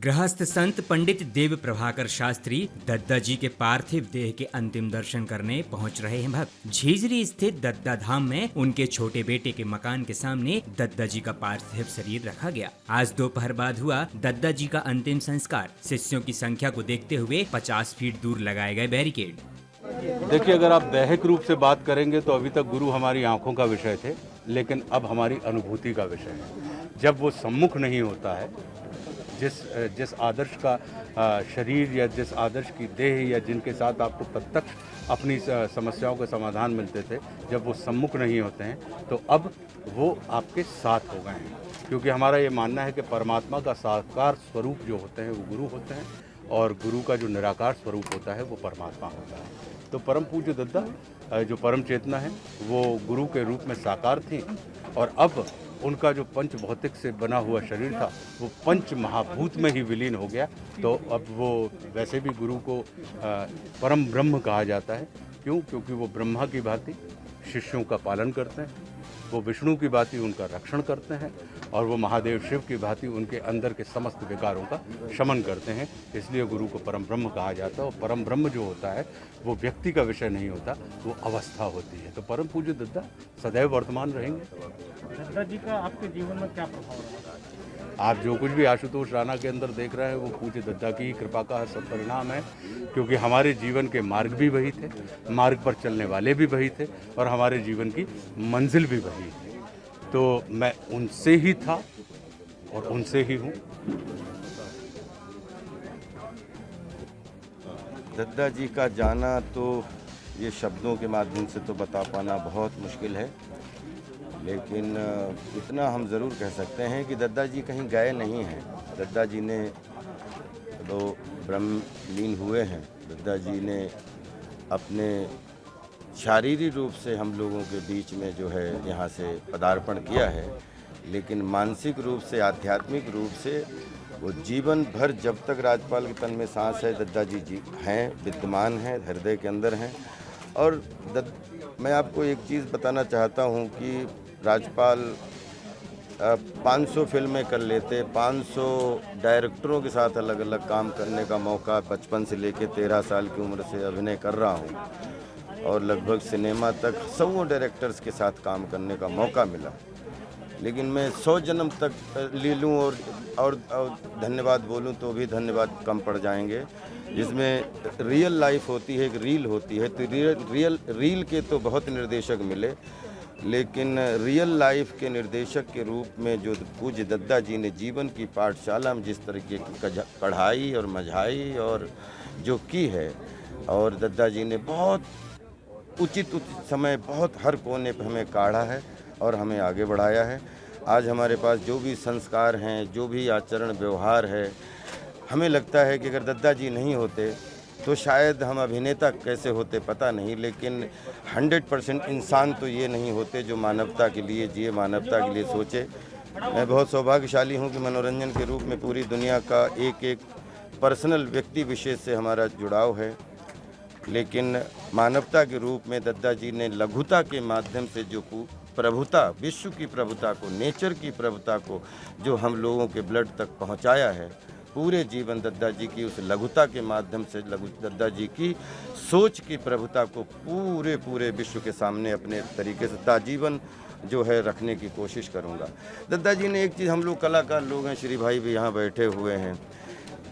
गृहस्थ संत पंडित देव प्रभाकर शास्त्री दद्दा जी के पार्थिव देह के अंतिम दर्शन करने पहुंच रहे हैं भक्त। झीझरी स्थित दद्दा धाम में उनके छोटे बेटे के मकान के सामने दद्दा जी का पार्थिव शरीर रखा गया। आज दोपहर बाद हुआ दद्दा जी का अंतिम संस्कार। शिष्यों की संख्या को देखते हुए 50 फीट दूर लगाए गए बैरिकेड। देखिए, अगर आप दैहिक रूप से बात करेंगे तो अभी तक गुरु हमारी आंखों का विषय थे, लेकिन अब हमारी अनुभूति का विषय है। जब वो सम्मुख नहीं होता है, जिस आदर्श का शरीर या जिस आदर्श की देह या जिनके साथ आपको प्रत्यक्ष अपनी समस्याओं के समाधान मिलते थे, जब वो सम्मुख नहीं होते हैं तो अब वो आपके साथ हो गए हैं। क्योंकि हमारा ये मानना है कि परमात्मा का साकार स्वरूप जो होते हैं वो गुरु होते हैं और गुरु का जो निराकार स्वरूप होता है वो परमात्मा होता है। तो परम पूज्य दद्दा जो परम चेतना है वो गुरु के रूप में साकार थी और अब उनका जो पंच भौतिक से बना हुआ शरीर था वो पंच महाभूत में ही विलीन हो गया। तो अब वो वैसे भी गुरु को परम ब्रह्म कहा जाता है। क्यों? क्योंकि वो ब्रह्मा की भांति शिष्यों का पालन करते हैं, वो विष्णु की भांति उनका रक्षण करते हैं और वो महादेव शिव की भांति उनके अंदर के समस्त विकारों का शमन करते हैं। इसलिए गुरु को परम ब्रह्म कहा जाता है। और परम ब्रह्म जो होता है वो व्यक्ति का विषय नहीं होता, वो अवस्था होती है। तो परम पूज्य दद्दा सदैव वर्तमान रहेंगे। दद्दा जी का आपके जीवन में क्या प्रभाव रहा? आप जो कुछ भी आशुतोष राणा के अंदर देख रहे हैं वो पूज्य दद्दा की कृपा का सब परिणाम है। क्योंकि हमारे जीवन के मार्ग भी वही थे, मार्ग पर चलने वाले भी वही थे और हमारे जीवन की मंजिल भी वही थी। तो मैं उनसे ही था और उनसे ही हूँ। दद्दा जी का जाना तो ये शब्दों के माध्यम से तो बता पाना बहुत मुश्किल है, लेकिन इतना हम ज़रूर कह सकते हैं कि दद्दा जी कहीं गए नहीं हैं। दद्दा जी ने तो ब्रह्मलीन हुए हैं। दद्दा जी ने अपने शारीरिक रूप से हम लोगों के बीच में जो है यहाँ से पदार्पण किया है, लेकिन मानसिक रूप से, आध्यात्मिक रूप से वो जीवन भर जब तक राजपाल के तन में सांस है दद्दा जी हैं, विद्यमान हैं, हृदय के अंदर हैं। और मैं आपको एक चीज़ बताना चाहता हूँ कि राजपाल 500 फिल्में कर लेते, 500 डायरेक्टरों के साथ अलग अलग काम करने का मौका बचपन से लेकर 13 साल की उम्र से अभिनय कर रहा हूँ और लगभग सिनेमा तक 100 डायरेक्टर्स के साथ काम करने का मौका मिला। लेकिन मैं 100 जन्म तक ले लूँ और धन्यवाद बोलूँ तो भी धन्यवाद कम पड़ जाएंगे। जिसमें रियल लाइफ होती है, एक रील होती है। तो रील के तो बहुत निर्देशक मिले, लेकिन रियल लाइफ के निर्देशक के रूप में जो पूज्य दद्दा जी ने जीवन की पाठशाला में जिस तरीके की कढ़ाई और मझाई और जो की है, और दद्दा जी ने बहुत उचित समय बहुत हर कोने पर हमें काढ़ा है और हमें आगे बढ़ाया है। आज हमारे पास जो भी संस्कार हैं, जो भी आचरण व्यवहार है, हमें लगता है कि अगर दद्दा जी नहीं होते तो शायद हम अभिनेता कैसे होते पता नहीं, लेकिन 100% इंसान तो ये नहीं होते जो मानवता के लिए जिए, मानवता के लिए सोचे। मैं बहुत सौभाग्यशाली हूँ कि मनोरंजन के रूप में पूरी दुनिया का एक पर्सनल व्यक्ति विशेष से हमारा जुड़ाव है, लेकिन मानवता के रूप में दद्दा जी ने लघुता के माध्यम से जो प्रभुता, विश्व की प्रभुता को, नेचर की प्रभुता को जो हम लोगों के ब्लड तक पहुंचाया है, पूरे जीवन दद्दा जी की उस लघुता के माध्यम से दद्दा जी की सोच की प्रभुता को पूरे विश्व के सामने अपने तरीके से ताजीवन जो है रखने की कोशिश करूंगा। दद्दा जी ने एक चीज़, हम लोग कलाकार लोग हैं, श्री भाई भी यहाँ बैठे हुए हैं,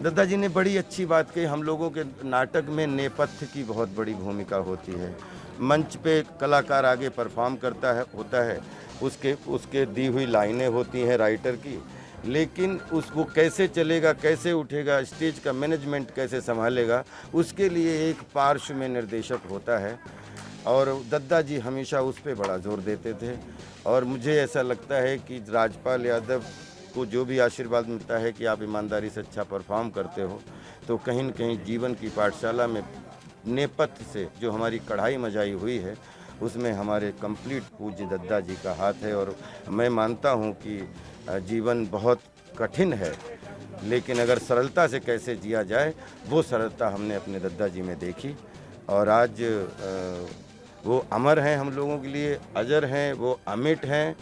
दद्दा जी ने बड़ी अच्छी बात कही। हम लोगों के नाटक में नेपथ्य की बहुत बड़ी भूमिका होती है। मंच पे कलाकार आगे परफॉर्म होता है, उसके दी हुई लाइनें होती हैं राइटर की, लेकिन वो कैसे चलेगा, कैसे उठेगा, स्टेज का मैनेजमेंट कैसे संभालेगा, उसके लिए एक पार्श्व में निर्देशक होता है। और दद्दा जी हमेशा उस पर बड़ा जोर देते थे। और मुझे ऐसा लगता है कि राजपाल यादव को जो भी आशीर्वाद मिलता है कि आप ईमानदारी से अच्छा परफॉर्म करते हो, तो कहीं न कहीं जीवन की पाठशाला में नेपथ्य से जो हमारी कढ़ाई मझाई हुई है उसमें हमारे कंप्लीट पूज्य दद्दा जी का हाथ है। और मैं मानता हूँ कि जीवन बहुत कठिन है, लेकिन अगर सरलता से कैसे जिया जाए वो सरलता हमने अपने दद्दा जी में देखी। और आज वो अमर हैं, हम लोगों के लिए अजर हैं, वो अमिट हैं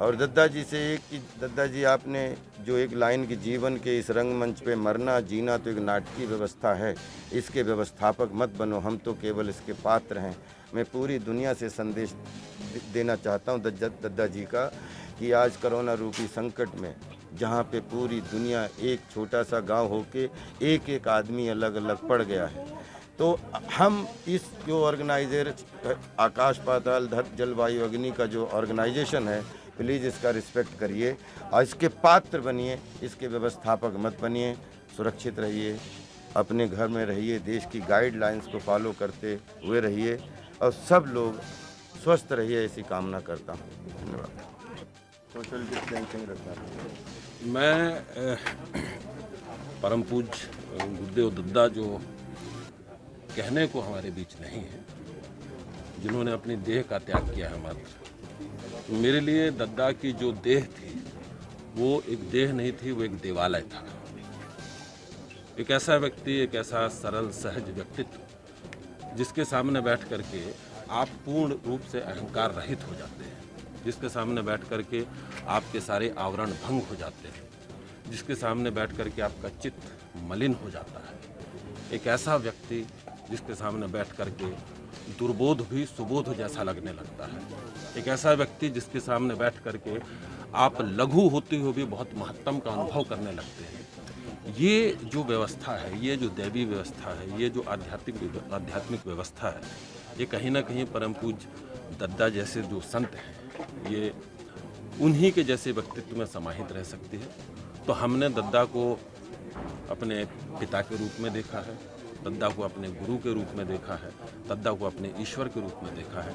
और दद्दा जी से एक कि दद्दा जी आपने जो एक लाइन की जीवन के इस रंगमंच पे मरना जीना तो एक नाटकीय व्यवस्था है, इसके व्यवस्थापक मत बनो, हम तो केवल इसके पात्र हैं। मैं पूरी दुनिया से संदेश देना चाहता हूँ दद्दा जी का कि आज कोरोना रूपी संकट में जहाँ पे पूरी दुनिया एक छोटा सा गांव होके एक एक आदमी अलग अलग पड़ गया है, तो हम इस जो ऑर्गेनाइजर आकाश पाताल धरती जलवायु अग्नि का जो ऑर्गेनाइजेशन है, प्लीज़ इसका रिस्पेक्ट करिए और इसके पात्र बनिए, इसके व्यवस्थापक मत बनिए। सुरक्षित रहिए, अपने घर में रहिए, देश की गाइडलाइंस को फॉलो करते हुए रहिए और सब लोग स्वस्थ रहिए, ऐसी कामना करता हूँ। धन्यवाद। सोशल डिस्टेंसिंग रखना। मैं परम पूज्य गुरुदेव दद्दा जो कहने को हमारे बीच नहीं है, जिन्होंने अपनी देह का त्याग किया है मात्र, तो मेरे लिए दद्दा की जो देह थी वो एक देह नहीं थी, वो एक देवालय था। एक ऐसा व्यक्ति, एक ऐसा सरल सहज व्यक्तित्व जिसके सामने बैठ करके आप पूर्ण रूप से अहंकार रहित हो जाते हैं, जिसके सामने बैठ करके आपके सारे आवरण भंग हो जाते हैं, जिसके सामने बैठ करके आपका चित्त मलिन हो जाता है। एक ऐसा व्यक्ति जिसके सामने बैठ करके दुर्बोध भी सुबोध जैसा लगने लगता है। एक ऐसा व्यक्ति जिसके सामने बैठ करके आप लघु होते हुए भी बहुत महत्तम का अनुभव करने लगते हैं। ये जो व्यवस्था है, ये जो दैवी व्यवस्था है, ये जो आध्यात्मिक व्यवस्था है, ये कहीं ना कहीं परम पूज्य दद्दा जैसे जो संत हैं, ये उन्हीं के जैसे व्यक्तित्व में समाहित रह सकती है। तो हमने दद्दा को अपने पिता के रूप में देखा है, दद्दा को अपने गुरु के रूप में देखा है, दद्दा को अपने ईश्वर के रूप में देखा है।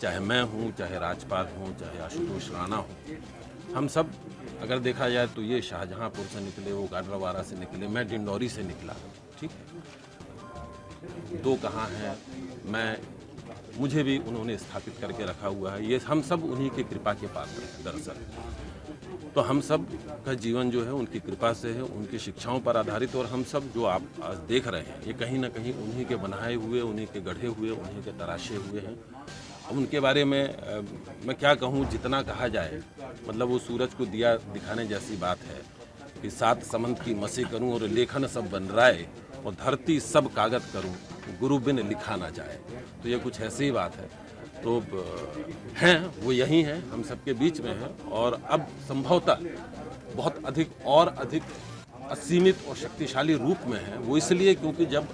चाहे मैं हूँ, चाहे राजपाल हूँ, चाहे आशुतोष राणा हो, हम सब अगर देखा जाए तो ये शाहजहाँपुर से निकले, वो गाडरवारा से निकले, मैं डिंडौरी से निकला, ठीक है। दो कहाँ हैं, मुझे भी उन्होंने स्थापित करके रखा हुआ है। ये हम सब उन्हीं की कृपा के पात्र हैं दरअसल। तो हम सब का जीवन जो है उनकी कृपा से है, उनकी शिक्षाओं पर आधारित, और हम सब जो आप आज देख रहे हैं ये कहीं ना कहीं उन्हीं के बनाए हुए, उन्हीं के गढ़े हुए, उन्हीं के तराशे हुए हैं। अब उनके बारे में मैं क्या कहूँ, जितना कहा जाए, मतलब वो सूरज को दिया दिखाने जैसी बात है कि 7 समंत की मसी करूँ और लेखन सब बन राय, और धरती सब कागज करूँ, गुरु बिन लिखा ना जाए। तो ये कुछ ऐसी ही बात है। तो हैं वो यही हैं, हम सबके बीच में हैं, और अब संभवतः बहुत अधिक असीमित और शक्तिशाली रूप में है। वो इसलिए क्योंकि जब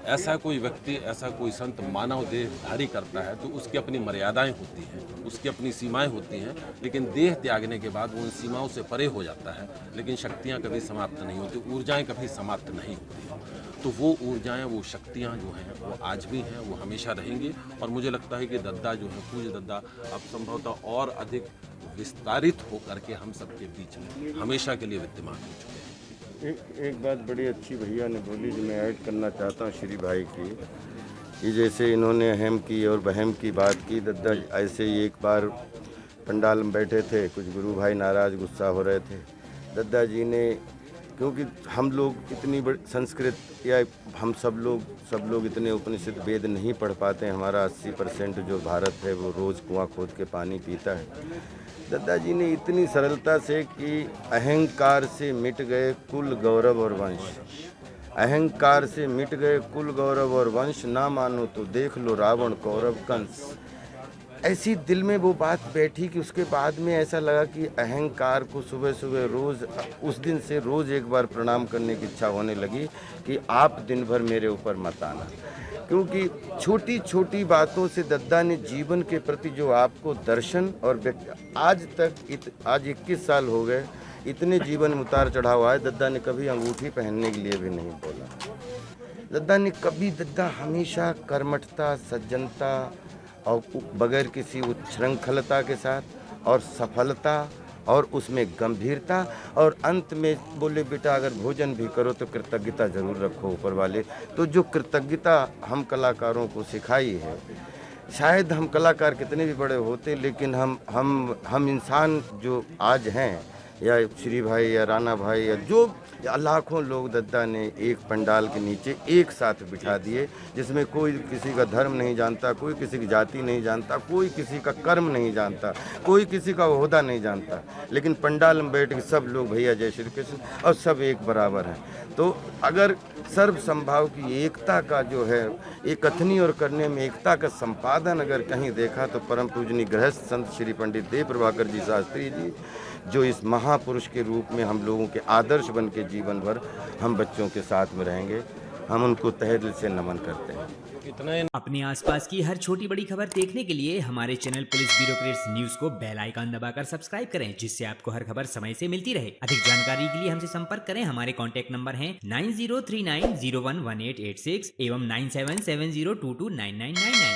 ऐसा कोई व्यक्ति, ऐसा कोई संत मानव देह धारी करता है तो उसकी अपनी मर्यादाएं होती हैं, उसकी अपनी सीमाएं होती हैं, लेकिन देह त्यागने के बाद वो उन सीमाओं से परे हो जाता है। लेकिन शक्तियां कभी समाप्त नहीं होती, ऊर्जाएं कभी समाप्त नहीं होती। तो वो ऊर्जाएं, वो शक्तियां जो हैं वो आज भी हैं, वो हमेशा रहेंगी। और मुझे लगता है कि दद्दा जो है, पूज्य दद्दा, अब संभवतः और अधिक विस्तारित होकर के हम सबके बीच में हमेशा के लिए विद्यमान हो चुके हैं। एक बात बड़ी अच्छी भैया ने बोली जो मैं ऐड करना चाहता हूँ श्री भाई की, कि जैसे इन्होंने अहम की और बहम की बात की। दद्दा ऐसे ही एक बार पंडाल में बैठे थे, कुछ गुरु भाई नाराज़ गुस्सा हो रहे थे। दद्दा जी ने, क्योंकि हम लोग इतनी बड़ी संस्कृत या हम सब लोग इतने उपनिषद वेद नहीं पढ़ पाते हैं। हमारा 80% जो भारत है वो रोज़ कुआं खोद के पानी पीता है। दद्दा जी ने इतनी सरलता से कि अहंकार से मिट गए कुल गौरव और वंश, अहंकार से मिट गए कुल गौरव और वंश, ना मानो तो देख लो रावण कौरव कंस। ऐसी दिल में वो बात बैठी कि उसके बाद में ऐसा लगा कि अहंकार को सुबह सुबह रोज़, उस दिन से रोज़ एक बार प्रणाम करने की इच्छा होने लगी कि आप दिन भर मेरे ऊपर मत आना। क्योंकि छोटी छोटी बातों से दद्दा ने जीवन के प्रति जो आपको दर्शन और आज 21 साल हो गए, इतने जीवन में उतार चढ़ाव आए, दद्दा ने कभी अंगूठी पहनने के लिए भी नहीं बोला। दद्दा हमेशा कर्मठता, सज्जनता और बगैर किसी उच्छृंखलता के साथ, और सफलता, और उसमें गंभीरता, और अंत में बोले बेटा अगर भोजन भी करो तो कृतज्ञता जरूर रखो ऊपर वाले। तो जो कृतज्ञता हम कलाकारों को सिखाई है, शायद हम कलाकार कितने भी बड़े होते, लेकिन हम इंसान जो आज हैं, या श्री भाई या राणा भाई या जो लाखों लोग दद्दा ने एक पंडाल के नीचे एक साथ बिठा दिए, जिसमें कोई किसी का धर्म नहीं जानता, कोई किसी की जाति नहीं जानता, कोई किसी का कर्म नहीं जानता, कोई किसी का ओहदा नहीं जानता, लेकिन पंडाल में बैठ के सब लोग भैया जय श्री कृष्ण और सब एक बराबर हैं। तो अगर सर्व संभाव की एकता का जो है एक कथनी और करने में एकता का संपादन अगर कहीं देखा तो परम पूजनीय गृहस्थ संत श्री पंडित देव प्रभाकर जी शास्त्री जी, जो इस महापुरुष के रूप में हम लोगों के आदर्श बन के जीवन भर हम बच्चों के साथ में रहेंगे। हम उनको तहे दिल से नमन करते हैं। इतना ही अपने आसपास की हर छोटी बड़ी खबर देखने के लिए हमारे चैनल पुलिस ब्यूरोक्रेट्स न्यूज को बेल आइकन दबाकर सब्सक्राइब करें, जिससे आपको हर खबर समय से मिलती रहे। अधिक जानकारी के लिए हमसे संपर्क करें। हमारे कॉन्टैक्ट नंबर हैं 9039011886 एवं 9770229999।